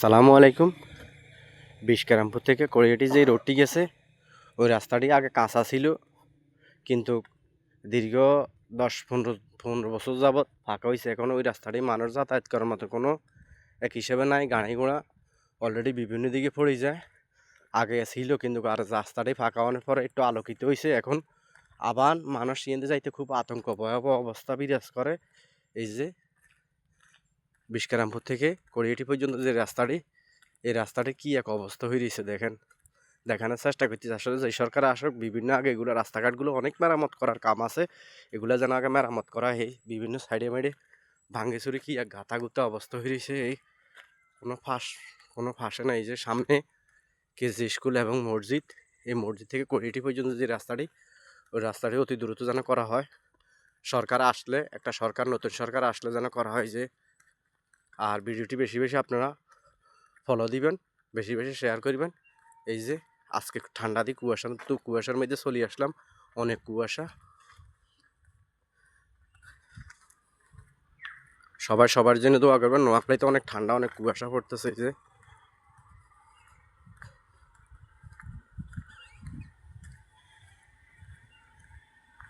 সালামু আলাইকুম। বিশকারামপুর থেকে কড়িয়াটি যে রোডটি গেছে ওই রাস্তাটি আগে কাঁচা ছিল, কিন্তু দীর্ঘ 10-15 বছর যাবৎ ফাঁকা হয়েছে। এখন ওই রাস্তাটি মানুষ যাতায়াত করার মতো কোনো এক হিসেবে নাই। গাড়ি ঘোড়া অলরেডি বিভিন্ন দিকে পড়ে যায়। আগে ছিল কিন্তু আর রাস্তাটি ফাঁকা হওয়ার পরে একটু আলোকিত হয়েছে। এখন আবার মানুষ সিএনজি যাইতে খুব আতঙ্ক ভয়াবহ অবস্থা বিরাজ করে। এই যে বিশকারামপুর থেকে কড়িয়াটি পর্যন্ত যে রাস্তাটি, এই রাস্তাটি কি এক অবস্থা হয়ে রয়েছে দেখেন। দেখানোর চেষ্টা করতেছি আসলে যে সরকার আসুক, বিভিন্ন আগে এগুলো রাস্তাঘাটগুলো অনেক মেরামত করার কাম আছে, এগুলো যেন আগে মেরামত করা হয়। বিভিন্ন সাইডে মাইডে ভাঙ্গে চুরি কি এক গাঁথা অবস্থা হয়ে রয়েছে। এই কোনো ফাঁসে নাই। যে সামনে কেজি স্কুল এবং মসজিদ, এই মসজিদ থেকে কড়িয়াটি পর্যন্ত যে রাস্তাটি, ওই রাস্তাটি অতি দ্রুত যেন করা হয়। সরকার আসলে, নতুন সরকার আসলে যেন করা হয়। যে আর ভিডিওটি বেশি বেশি আপনারা ফলো দিবেন, বেশি বেশি শেয়ার করবেন। এই যে আজকে ঠান্ডা দিয়ে কুয়াশার মধ্যে চলে আসলাম, অনেক কুয়াশা। সবাই সবার জন্য দোয়া করবেন। নোয়াখালীতে অনেক ঠান্ডা, অনেক কুয়াশা পড়তেছে। এই যে